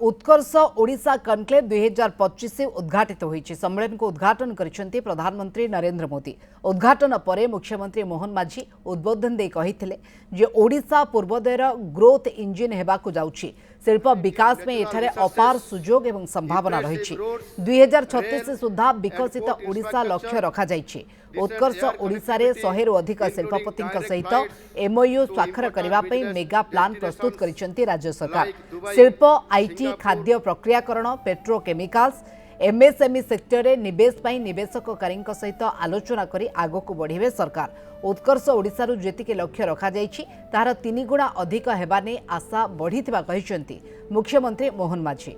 उत्कर्ष Odisha conclave 2025 उद्घाटित होईछि। सम्मेलन को उद्घाटन करिसेंती प्रधानमंत्री नरेंद्र मोदी। उद्घाटन परे मुख्यमंत्री मोहन माझी उद्बोधन दे कहिथिले जे ओडिशा पूर्वोदयर ग्रोथ इंजिन हेबाकु जाउछि। शिल्प विकास में एठारे अपार सुजोग एवं संभावना रहिछि। 2036 सुधा विकसित ओडिशा लक्ष्य रखा जाइछि। उत्कर्ष ओडिशा रे 100 रु अधिक शिल्पपतिंक सहित एमओयू स्वाक्षर करबा पई मेगा प्लान प्रस्तुत करिसेंती राज्य सरकार। शिल्प, आईटी, खाद्य प्रक्रियाकरण, पेट्रोकेमिकल्स, एमएसएमई सेक्टर रे निवेश पई निवेशककारी सहित आलोचना करी आगो को बढ़िबे सरकार। उत्कर्ष ओडिशा रु जेतिके लक्ष्य रखा जाइछि तार 3 गुणा अधिक हेबा नै आशा बढ़िथिबा कहिसेंती मुख्यमंत्री मोहन माझी।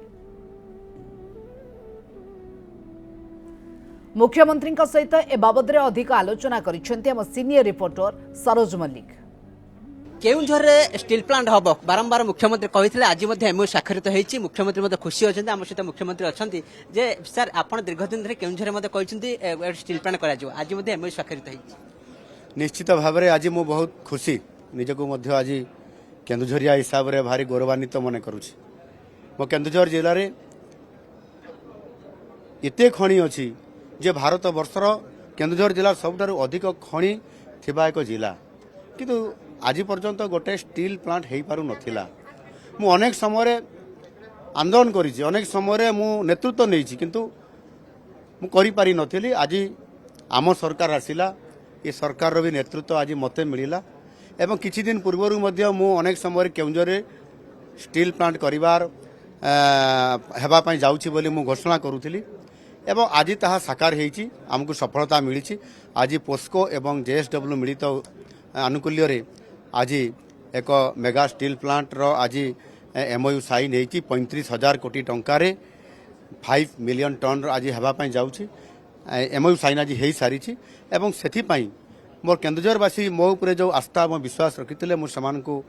मुख्यमंत्री सहित ए बाबद अधिक आलोचना करिसेंती हम senior reporter Saroj Mallick. Keonjhar steel plant हम बारंबार मुख्यमंत्री कही आज एमओयू स्वाक्षरित होती। मुख्यमंत्री खुशी अच्छा आम सहित मुख्यमंत्री अच्छा जे सर आप दीर्घ दिन धरी केउझर कहते स्टील प्लांट कर आज एमओयू स्वाक्षरित होती। निश्चित भाव में आज मु बहुत खुशी निजक आज केन्दुझरिया हिसाब से भारी गौरवान्वित मन करुँच। मो केन्दुझर जिले में एत खଣି अच्छी जे भारत वर्षर केन्दुझर जिला सबुठारु अधिक खଣି थिबा एक जिला किंतु आज पर्यंत गोटे स्टील प्लांट हो पारु नथिला। मु अनेक समय आंदोलन करिछि, अनेक समय मु नेतृत्व नेछि किंतु मु करि पारि नथिली। आज आम सरकार आसिला, ये सरकार भी नेतृत्व आज मते मिलिला एवं किछि दिन पूर्वरु मध्य मु अनेक समय केउंझर स्टील प्लांट करिवार हेबा पई जाउछि बोली मु घोषणा करूथिली एवं आज ताहा साकार हेछि। आमको सफलता मिली। आज पोस्को एवं जेएसडब्ल्यू मिलित आनुकूल्य रे आज एक मेगा स्टील प्लांट रो आज एमओयू साइन होती 35,000 कोटी टंका रे 5 मिलियन टन आज हेबापी जाऊँगी। एमओयू साइन आज हो सारी एवं से मोर केन्दुझरवासी मो उपरे जो आस्था और विश्वास रखी मुझे को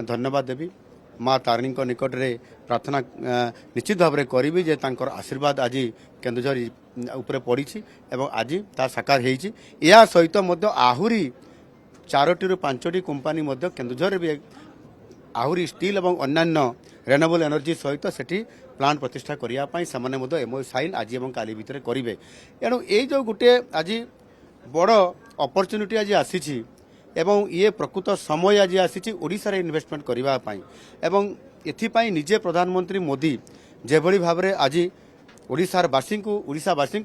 धन्यवाद देवी। माँ तारिणी निकट रे प्रार्थना निश्चित भाव में करी जे तांकर आशीर्वाद आज केन्दुझर उपरे पड़ी एवं आज ता साकार होती। या सहित आहुरी 4टी ରୁ 5ଟି कंपनी केन्दुझर भी आहुरी स्टील और अन्यान्य रेन्यूएबल एनर्जी सहित सेठी प्लांट प्रतिष्ठा करने से एमओयू साइन आज और काली भितर करेंगे। एणु ये जो गोटे आज बड़ अपरच्युनिटी आज आसी एवं ये प्रकृत समय आज आसी ओडिशा रे इन्वेस्टमेंट करने एवं एथिपाई निजे प्रधानमंत्री मोदी जेभली भाव में आज ओडिशावासी को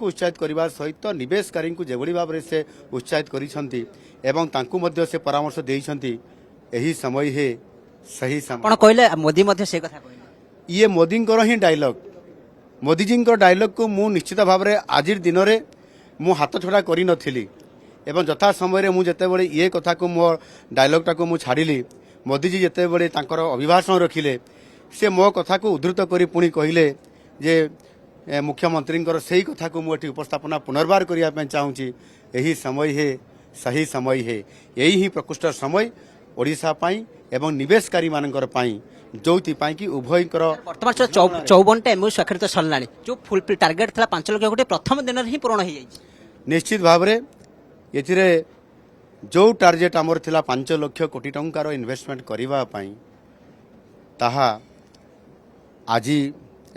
उत्साहित करने सहित निवेशकारी को जेभली भाव में से उत्साहित करिसेंती एवं तांकु मध्य से परामर्श देइछंती एही समय है सही समय। कोन कहले मोदी मध्य से कथा कहले ये मोदींकर ही डायलॉग मोदीजींकर डायलॉग को मु निश्चित भाव में आज दिन में मु हाथ छड़ा करि नथिली एवं यथा समय रे मु जते बळे ये कथा को मो डायलॉग टा को मु छाड़िली। मोदीजी जते बळे तांकर अभिभाषण रखिले से मो कथा को उद्धृत करी पुणी कहिले जे मुख्यमंत्री से कथा को मुझे उपस्थापना पुनर्बार करने चाहूँगी। यही समय है सही समय है, यही ही प्रकृष्ट समय ओडिशा पाई एवं निवेशकारी मानकर पाई जोपाई कि उभयकर वर्तमान 54टा एमओयू स्वाक्षरित सरलाणी जो फुल टार्गेट था 5 लाख गोटे प्रथम दिन ही पूर्ण हो जाए। निश्चित भाव में ये जो टार्गेट आमर थिला 5 लाख कोटी टंकार इन्वेस्टमेंट करने ताहा आज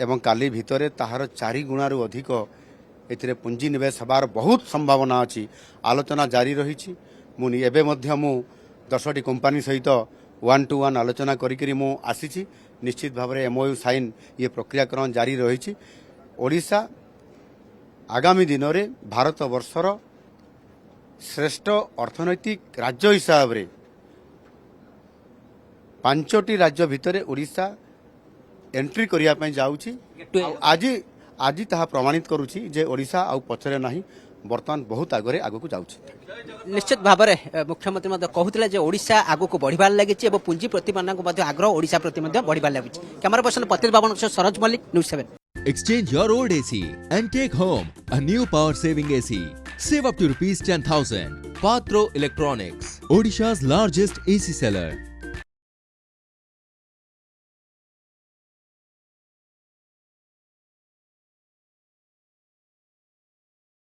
एवं काली भितरे ताहार 4 गुणारू अधिक एथिरे पुंजी निवेश हबार बहुत संभावना अच्छी। आलोचना जारी रही। मुझे 10टी कंपनी सहित 1 to 1 आलोचना करी मु आसी। निश्चित भाव में एमओयू साइन ये प्रक्रियाकरण जारी रही। ओडिशा आगामी दिन में भारत वर्षर श्रेष्ठ अर्थनैतिक राज्य हिसाब रे 5टी राज्य भितरे ओडिशा एंट्री करने जाऊँगी। आज आज ताहा प्रमाणित करुछि जे ओडिशा आउ पछरे नाही वर्तमान बहुत आगरे आगको जाउछि। निश्चित भाव में मुख्यमंत्री कहते जे ओडिशा आगको बढ़िबार लागि एवं पुंजी प्रति आग्रह ओडिशा प्रति बढ़िबार लागि। कैमरा पर्सन पतिल बाबन Saroj Mallick news 7। Exchange your old AC and take home a new power saving AC. Save up to rupees 10,000. Patro Electronics, Odisha's largest AC seller.